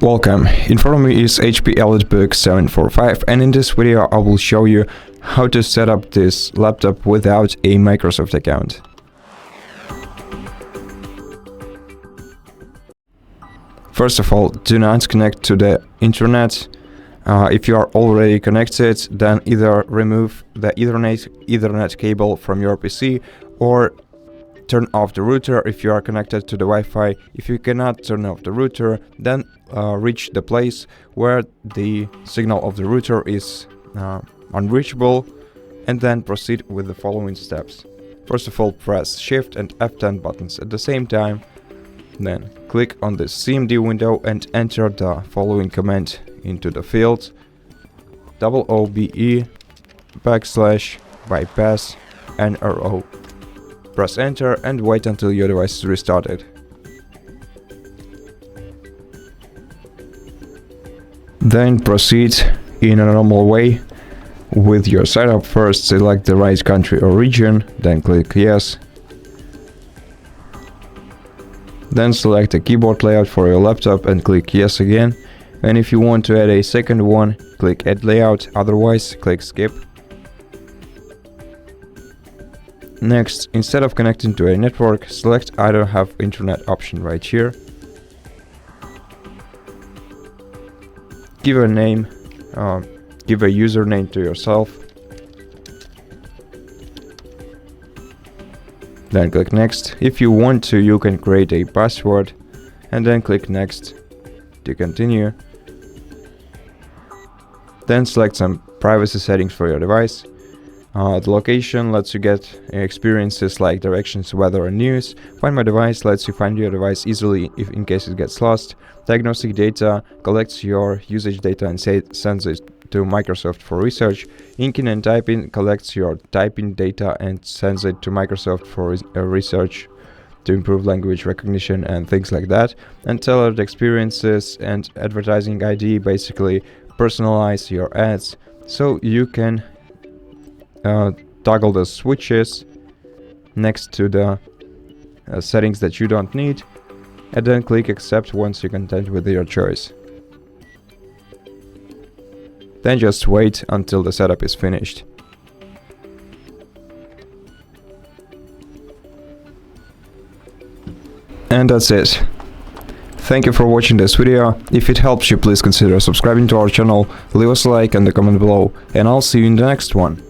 Welcome, in front of me is HP EliteBook 745, and in this video I will show you how to set up this laptop without a Microsoft account. First of all, do not connect to the internet. If you are already connected, then either remove the Ethernet cable from your PC or turn off the router if you are connected to the Wi-Fi. If you cannot turn off the router, then reach the place where the signal of the router is unreachable, and then proceed with the following steps. First of all, press Shift and F10 buttons at the same time. Then click on the CMD window and enter the following command into the field: OOBE \bypass NRO. Press enter and wait until your device is restarted. Then proceed in a normal way with your setup. First select the right country or region, then click yes. Then select the keyboard layout for your laptop and click yes again. And if you want to add a second one, click add layout, otherwise click skip. Next, instead of connecting to a network, select I don't have internet option right here. Give a name, give a username to yourself. Then click next. If you want to, you can create a password and then click next to continue. Then select some privacy settings for your device. The location lets you get experiences like directions, weather and news. Find my device lets you find your device easily if in case it gets lost. Diagnostic data collects your usage data and sends it to Microsoft for research. Inking and typing collects your typing data and sends it to Microsoft for research to improve language recognition and things like that. And tailored experiences and advertising ID basically personalize your ads, so you can toggle the switches next to the settings that you don't need, and then click accept once you're content with your choice. Then just wait until the setup is finished. And that's it. Thank you for watching this video. If it helps you, please consider subscribing to our channel, leave us a like and a comment below, and I'll see you in the next one.